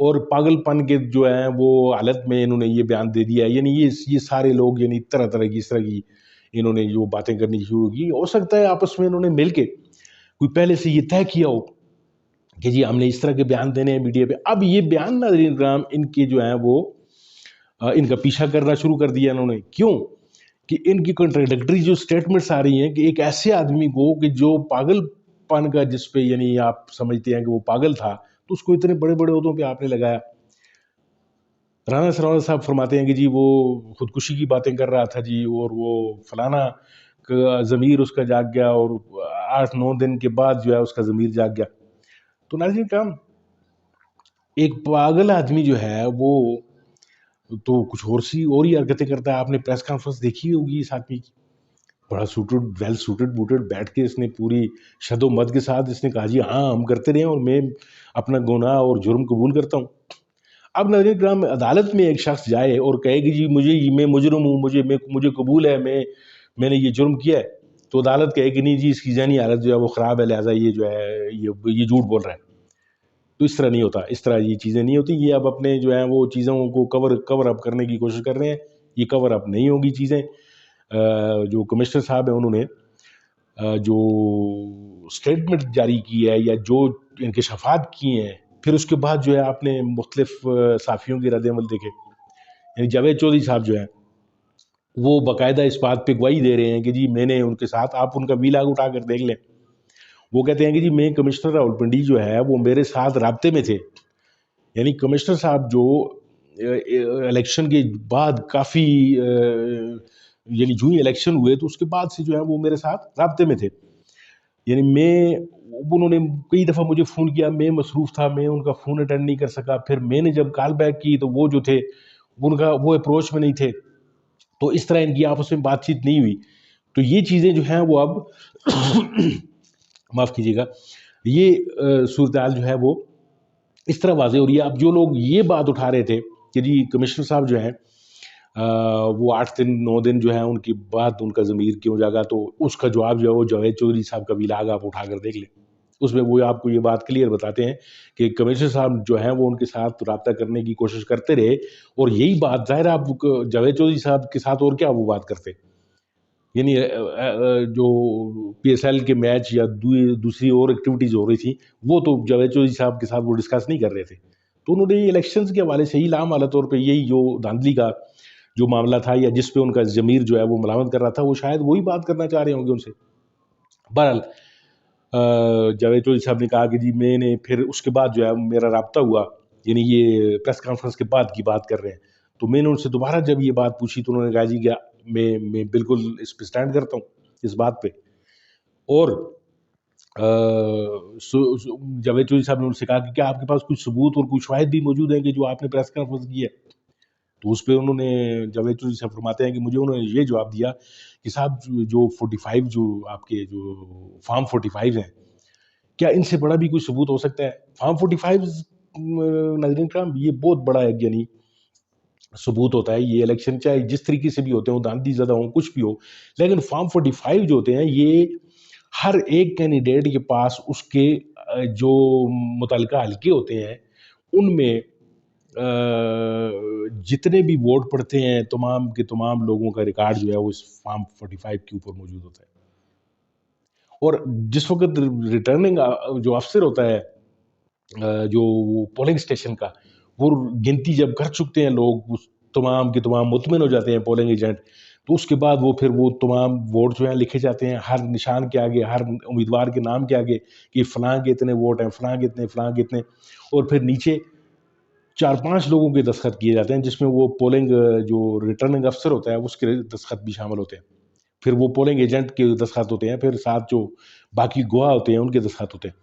اور پاگل پن کے جو ہیں وہ حالت میں انہوں نے یہ بیان دے دیا ہے. یعنی یہ سارے لوگ یعنی طرح طرح کی اس طرح کی انہوں نے جو باتیں کرنی شروع کی. ہو سکتا ہے آپس میں انہوں نے مل کے کوئی پہلے سے یہ طے کیا ہو کہ جی ہم نے اس طرح کے بیان دینے ہیں میڈیا پہ. اب یہ بیان ناظرین کرام ان کے جو ہیں وہ ان کا پیچھا کرنا شروع کر دیا انہوں نے. کیوں کہ ان کی کنٹراڈکٹری جو سٹیٹمنٹس آ رہی ہیں کہ ایک ایسے آدمی کو کہ جو پاگل پن کا جس پہ یعنی آپ سمجھتے ہیں کہ وہ پاگل تھا تو اس کو اتنے بڑے بڑے عہدوں پہ آپ نے لگایا. رانا سرور صاحب فرماتے ہیں کہ جی وہ خودکشی کی باتیں کر رہا تھا جی اور وہ فلانا ضمیر اس کا جاگ گیا اور 8-9 دن کے بعد جو ہے اس کا ضمیر جاگ گیا. تو ناظرین کرام ایک پاگل آدمی جو ہے وہ تو کچھ اور ہی حرکتیں کرتا ہے. آپ نے پریس کانفرنس دیکھی ہوگی اس آدمی کی, بڑا سوٹڈ ویل سوٹڈ بوٹڈ بیٹھ کے اس نے پوری شد و مد کے ساتھ اس نے کہا جی ہاں ہم کرتے رہے اور میں اپنا گناہ اور جرم قبول کرتا ہوں. اب ناظرین کرام عدالت میں ایک شخص جائے اور کہے کہ جی میں مجرم ہوں, مجھے قبول ہے, میں نے یہ جرم کیا ہے, تو عدالت کہے کہ نہیں جی اس کی ذہنی حالت جو ہے وہ خراب ہے لہٰذا یہ جو ہے یہ جھوٹ بول رہا ہے. تو اس طرح نہیں ہوتا, اس طرح یہ چیزیں نہیں ہوتی. یہ اب اپنے جو ہیں وہ چیزوں کو کور اپ کرنے کی کوشش کر رہے ہیں. یہ کور اپ نہیں ہوگی چیزیں. جو کمشنر صاحب ہیں انہوں نے جو سٹیٹمنٹ جاری کی ہے یا جو انکشافات کیے ہیں, پھر اس کے بعد جو ہے آپ نے مختلف صحافیوں کے رد عمل دیکھے. یعنی جاوید چودھری صاحب جو ہیں وہ باقاعدہ اس بات پہ گواہی دے رہے ہیں کہ جی میں نے ان کے ساتھ, آپ ان کا ویلاگ اٹھا کر دیکھ لیں, وہ کہتے ہیں کہ جی میں کمشنر راولپنڈی جو ہے وہ میرے ساتھ رابطے میں تھے. یعنی کمشنر صاحب جو الیکشن کے بعد کافی یعنی جو ہی الیکشن ہوئے تو اس کے بعد سے جو ہے وہ میرے ساتھ رابطے میں تھے. یعنی انہوں نے کئی دفعہ مجھے فون کیا, میں مصروف تھا, میں ان کا فون اٹینڈ نہیں کر سکا. پھر میں نے جب کال بیک کی تو وہ جو تھے ان کا وہ اپروچ میں نہیں تھے. تو اس طرح ان کی آپس میں بات چیت نہیں ہوئی. تو یہ چیزیں جو ہیں وہ اب معاف کیجیے گا, یہ صورتحال جو ہے وہ اس طرح واضح ہو رہی ہے. اب جو لوگ یہ بات اٹھا رہے تھے کہ جی کمشنر صاحب جو ہیں وہ 8-9 دن جو ہے ان کی بعد ان کا ضمیر کیوں جاگا, تو اس کا جواب جو ہے وہ جاوید چودھری صاحب کا ویلاگ آپ اٹھا کر دیکھ لیں. اس میں وہ آپ کو یہ بات کلیئر بتاتے ہیں کہ کمشنر صاحب جو ہیں وہ ان کے ساتھ رابطہ کرنے کی کوشش کرتے رہے, اور یہی بات ظاہر آپ جاوید چودھری صاحب کے ساتھ اور کیا وہ بات کرتے. یعنی جو پی ایس ایل کے میچ یا دوسری اور ایکٹیویٹیز ہو رہی تھیں وہ تو جاوید چودھری صاحب کے ساتھ وہ ڈسکس نہیں کر رہے تھے. تو انہوں نے الیکشنز کے حوالے سے ہی لامحالہ طور پہ یہی جو دھاندلی کا جو معاملہ تھا یا جس پہ ان کا ضمیر جو ہے وہ ملامت کر رہا تھا, وہ شاید وہی بات کرنا چاہ رہے ہوں گے ان سے. بہرحال جاوید چودھری صاحب نے کہا کہ جی میں نے پھر اس کے بعد جو ہے میرا رابطہ ہوا, یعنی یہ پریس کانفرنس کے بعد کی بات کر رہے ہیں. تو میں نے ان سے دوبارہ جب یہ بات پوچھی تو انہوں نے کہا جی کہ میں بالکل اس پہ سٹینڈ کرتا ہوں اس بات پہ. اور جاوید چودھری صاحب نے ان سے کہا کہ کیا آپ کے پاس کچھ ثبوت اور کچھ شواہد بھی موجود ہیں کہ جو آپ نے پریس کانفرنس کی ہے. تو اس پہ انہوں نے جاوید چودھری صاحب فرماتے ہیں کہ مجھے انہوں نے یہ جواب دیا کہ صاحب جو 45 جو آپ کے جو فارم 45 ہیں, کیا ان سے بڑا بھی کوئی ثبوت ہو سکتا ہے. فارم 45 ناظرین کرام یہ بہت بڑا ہے یعنی ثبوت ہوتا ہے. یہ الیکشن چاہے جس طریقے سے بھی ہوتے ہوں, دھاندلی زدہ ہوں, کچھ بھی ہو, لیکن فارم 45 جو ہوتے ہیں یہ ہر ایک کینڈیڈیٹ کے پاس اس کے جو متعلقہ حلقے ہوتے ہیں ان میں جتنے بھی ووٹ پڑتے ہیں تمام کے تمام لوگوں کا ریکارڈ جو ہے وہ اس فارم 45 کے اوپر موجود ہوتا ہے. اور جس وقت ریٹرننگ جو افسر ہوتا ہے جو پولنگ اسٹیشن کا, وہ گنتی جب کر چکتے ہیں لوگ تمام کے تمام مطمئن ہو جاتے ہیں پولنگ ایجنٹ, تو اس کے بعد وہ پھر وہ تمام ووٹ جو ہیں لکھے جاتے ہیں ہر نشان کے آگے, ہر امیدوار کے نام کے آگے کہ فلاں کے اتنے ووٹ ہیں, فلاں کے اتنے, فلاں کے اتنے, اور پھر نیچے 4-5 لوگوں کے دستخط کیے جاتے ہیں جس میں وہ پولنگ جو ریٹرننگ افسر ہوتا ہے اس کے دستخط بھی شامل ہوتے ہیں, پھر وہ پولنگ ایجنٹ کے دستخط ہوتے ہیں, پھر ساتھ جو باقی گواہ ہوتے ہیں ان کے دستخط ہوتے ہیں.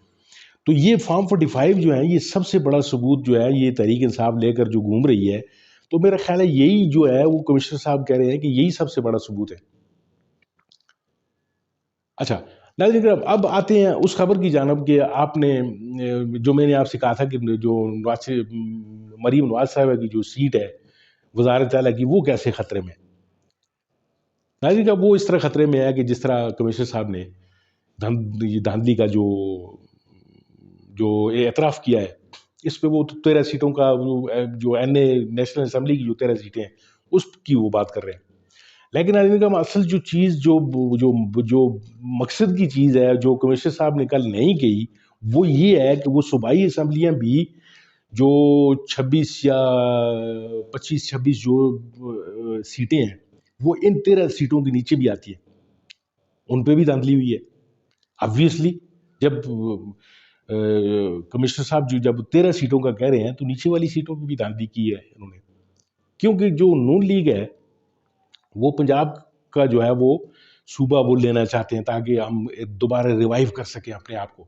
تو یہ فارم 45 جو ہے یہ سب سے بڑا ثبوت جو ہے یہ تحریک انصاف لے کر جو گھوم رہی ہے, تو میرا خیال ہے یہی جو ہے وہ کمشنر صاحب کہہ رہے ہیں کہ یہی سب سے بڑا ثبوت ہے. اچھا ناظرین اب آتے ہیں اس خبر کی جانب کہ آپ نے جو میں نے آپ سے کہا تھا کہ جو مریم نواز صاحبہ کی جو سیٹ ہے وزارت اعلیٰ کی وہ کیسے خطرے میں. ناظرین وہ اس طرح خطرے میں ہے کہ جس طرح کمشنر صاحب نے دھاندلی کا جو اعتراف کیا ہے, اس پہ وہ 13 سیٹوں کا جو این اے نیشنل اسمبلی کی جو 13 سیٹیں ہیں اس کی وہ بات کر رہے ہیں. لیکن ناظرین کا اصل جو چیز جو مقصد کی چیز ہے جو کمشنر صاحب نے کل نہیں کہی وہ یہ ہے کہ وہ صوبائی اسمبلیاں بھی جو 26 یا 25-26 جو سیٹیں ہیں وہ ان 13 سیٹوں کے نیچے بھی آتی ہیں, ان پہ بھی دھاندلی ہوئی ہے. آبویسلی جب کمشنر صاحب جب 13 سیٹوں کا کہہ رہے ہیں تو نیچے والی سیٹوں پہ بھی دھاندلی کی ہے انہوں نے, کیونکہ جو نون لیگ ہے وہ پنجاب کا جو ہے وہ صوبہ وہ لینا چاہتے ہیں تاکہ ہم دوبارہ ریوائیو کر سکیں اپنے آپ کو.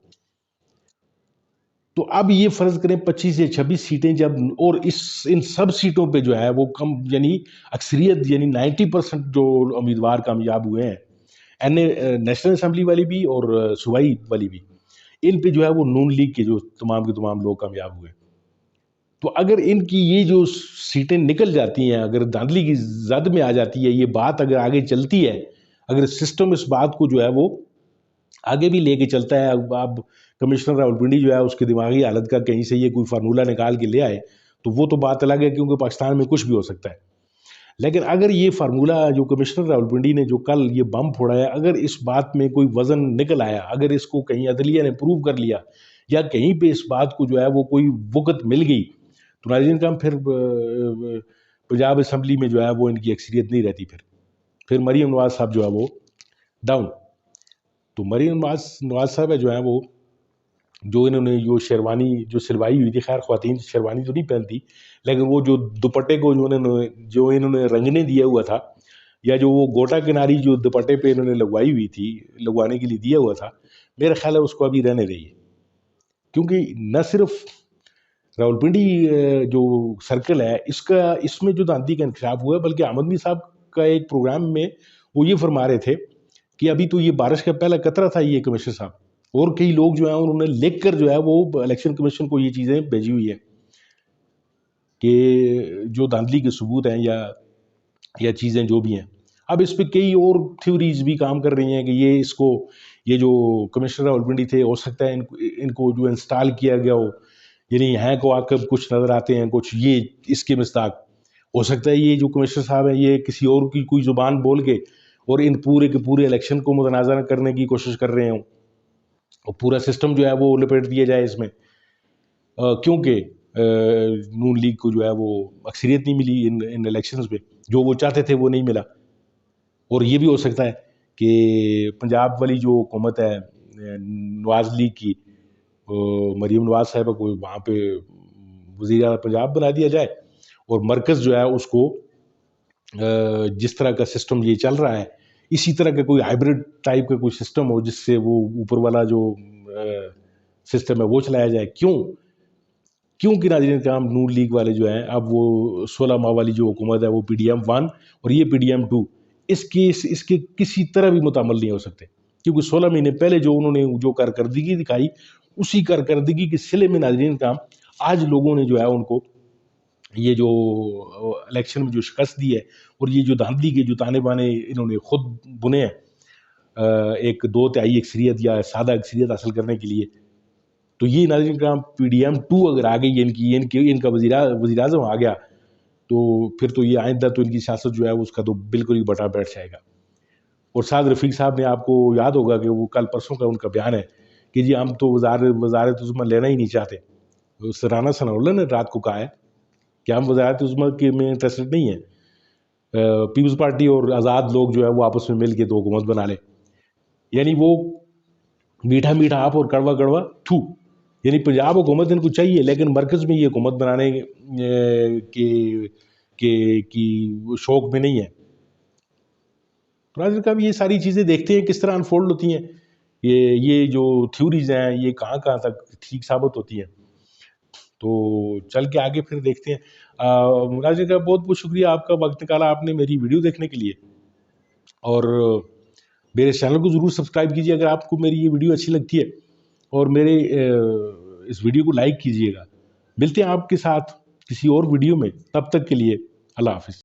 تو اب یہ فرض کریں 25 یا 26 سیٹیں جب, اور ان سب سیٹوں پہ جو ہے وہ کم یعنی اکثریت یعنی 90% جو امیدوار کامیاب ہوئے ہیں این اے نیشنل اسمبلی والی بھی اور صوبائی والی بھی, ان پہ جو ہے وہ نون لیگ کے جو تمام کے تمام لوگ کامیاب ہوئے. تو اگر ان کی یہ جو سیٹیں نکل جاتی ہیں, اگر دھاندلی کی زد میں آ جاتی ہے یہ بات, اگر آگے چلتی ہے, اگر سسٹم اس بات کو جو ہے وہ آگے بھی لے کے چلتا ہے, اب کمشنر راولپنڈی جو ہے اس کے دماغی حالت کا کہیں سے یہ کوئی فارمولہ نکال کے لے آئے تو وہ تو بات الگ ہے, کیونکہ پاکستان میں کچھ بھی ہو سکتا ہے. لیکن اگر یہ فارمولہ جو کمشنر راولپنڈی نے جو کل یہ بم پھوڑا ہے, اگر اس بات میں کوئی وزن نکل آیا, اگر اس کو کہیں عدلیہ نے پروو کر لیا یا کہیں پہ اس بات کو جو ہے وہ کوئی وقت مل گئی, تو ناظرین کا پھر پنجاب اسمبلی میں جو ہے وہ ان کی اکثریت نہیں رہتی, پھر مریم نواز صاحب جو ہے وہ ڈاؤن. تو مریم نواز صاحب جو ہیں وہ جو انہوں نے جو شیروانی جو سلوائی ہوئی تھی, خیر خواتین شیروانی تو نہیں پہنتی, لیکن وہ جو دوپٹے کو جو انہوں نے رنگنے دیا ہوا تھا, یا جو وہ گوٹا کناری جو دوپٹے پہ انہوں نے لگوائی ہوئی تھی, لگوانے کے لیے دیا ہوا تھا, میرا خیال ہے اس کو ابھی رہنے رہی ہے. کیونکہ نہ صرف راولپنڈی جو سرکل ہے اس میں جو دھاندلی کا انکشاف ہوا ہے, بلکہ احمد میر صاحب کا ایک پروگرام میں وہ یہ فرما رہے تھے کہ ابھی تو یہ بارش کا پہلا قطرہ تھا یہ کمشنر صاحب, اور کئی لوگ جو ہیں انہوں نے لکھ کر جو ہے وہ الیکشن کمیشن کو یہ چیزیں بھیجی ہوئی ہیں کہ جو دھاندلی کے ثبوت ہیں یا چیزیں جو بھی ہیں. اب اس پہ کئی اور تھیوریز بھی کام کر رہی ہیں کہ یہ جو کمشنر راولپنڈی تھے ہو سکتا ہے ان کو جو انسٹال کیا گیا ہو, یعنی ہیں کو آ کر کچھ نظر آتے ہیں کچھ, یہ اس کے مصداق ہو سکتا ہے یہ جو کمشنر صاحب ہیں یہ کسی اور کی کوئی زبان بول کے اور ان پورے کے پورے الیکشن کو متنازع کرنے کی کوشش کر رہے ہوں, اور پورا سسٹم جو ہے وہ لپیٹ دیا جائے اس میں, کیونکہ نون لیگ کو جو ہے وہ اکثریت نہیں ملی ان الیکشنز پہ, جو وہ چاہتے تھے وہ نہیں ملا. اور یہ بھی ہو سکتا ہے کہ پنجاب والی جو حکومت ہے نواز لیگ کی, مریم نواز صاحبہ کو وہاں پہ وزیر اعلیٰ پنجاب بنا دیا جائے, اور مرکز جو ہے اس کو جس طرح کا سسٹم یہ چل رہا ہے اسی طرح کا کوئی ہائبرڈ ٹائپ کا کوئی سسٹم ہو جس سے وہ اوپر والا جو سسٹم ہے وہ چلایا جائے. کیونکہ ناظرین کرام نون لیگ والے جو ہیں اب وہ 16 ماہ والی جو حکومت ہے وہ PDM 1 اور یہ PDM 2 اس کے کسی طرح بھی متعامل نہیں ہو سکتے, کیونکہ 16 مہینے پہلے جو انہوں نے جو کارکردگی دکھائی اسی کارکردگی کے صلے میں ناظرین کرام آج لوگوں نے جو ہے ان کو یہ جو الیکشن میں جو شکست دی ہے اور یہ جو دھاندلی کے جو تانے بانے انہوں نے خود بنے ہیں ایک 2/3 اکثریت یا سادہ اکثریت حاصل کرنے کے لیے, تو یہ ناظرین کرام PDM 2 اگر آ گئی ان کا وزیر اعظم آ گیا تو پھر تو یہ آئندہ تو ان کی سیاست جو ہے اس کا تو بالکل ہی بٹا بیٹھ جائے گا. اور سعد رفیق صاحب نے آپ کو یاد ہوگا کہ وہ کل پرسوں کا ان کا بیان ہے کہ جی ہم تو وزارت عظمیٰ لینا ہی نہیں چاہتے. رانا ثناء اللہ نے رات کو کہا ہے کہ ہم وزارت عظمیٰ کے میں انٹرسٹڈ نہیں ہیں, پیپلز پارٹی اور آزاد لوگ جو ہے وہ آپس میں مل کے تو حکومت بنا لیں. یعنی وہ میٹھا میٹھا آپ اور کڑوا کڑوا تھو, یعنی پنجاب حکومت ان کو چاہیے لیکن مرکز میں یہ حکومت بنانے کی شوق میں نہیں ہے. تو ناظرین کا یہ ساری چیزیں دیکھتے ہیں کس طرح انفولڈ ہوتی ہیں, یہ جو تھیوریز ہیں یہ کہاں تک ٹھیک ثابت ہوتی ہیں. تو چل کے آگے پھر دیکھتے ہیں. ناظرین کا بہت بہت شکریہ, آپ کا وقت نکالا آپ نے میری ویڈیو دیکھنے کے لیے, اور میرے چینل کو ضرور سبسکرائب کیجیے اگر آپ کو میری یہ ویڈیو اچھی لگتی ہے, اور میرے اس ویڈیو کو لائک کیجیے گا. ملتے ہیں آپ کے ساتھ کسی اور ویڈیو میں, تب تک کے لیے اللہ حافظ.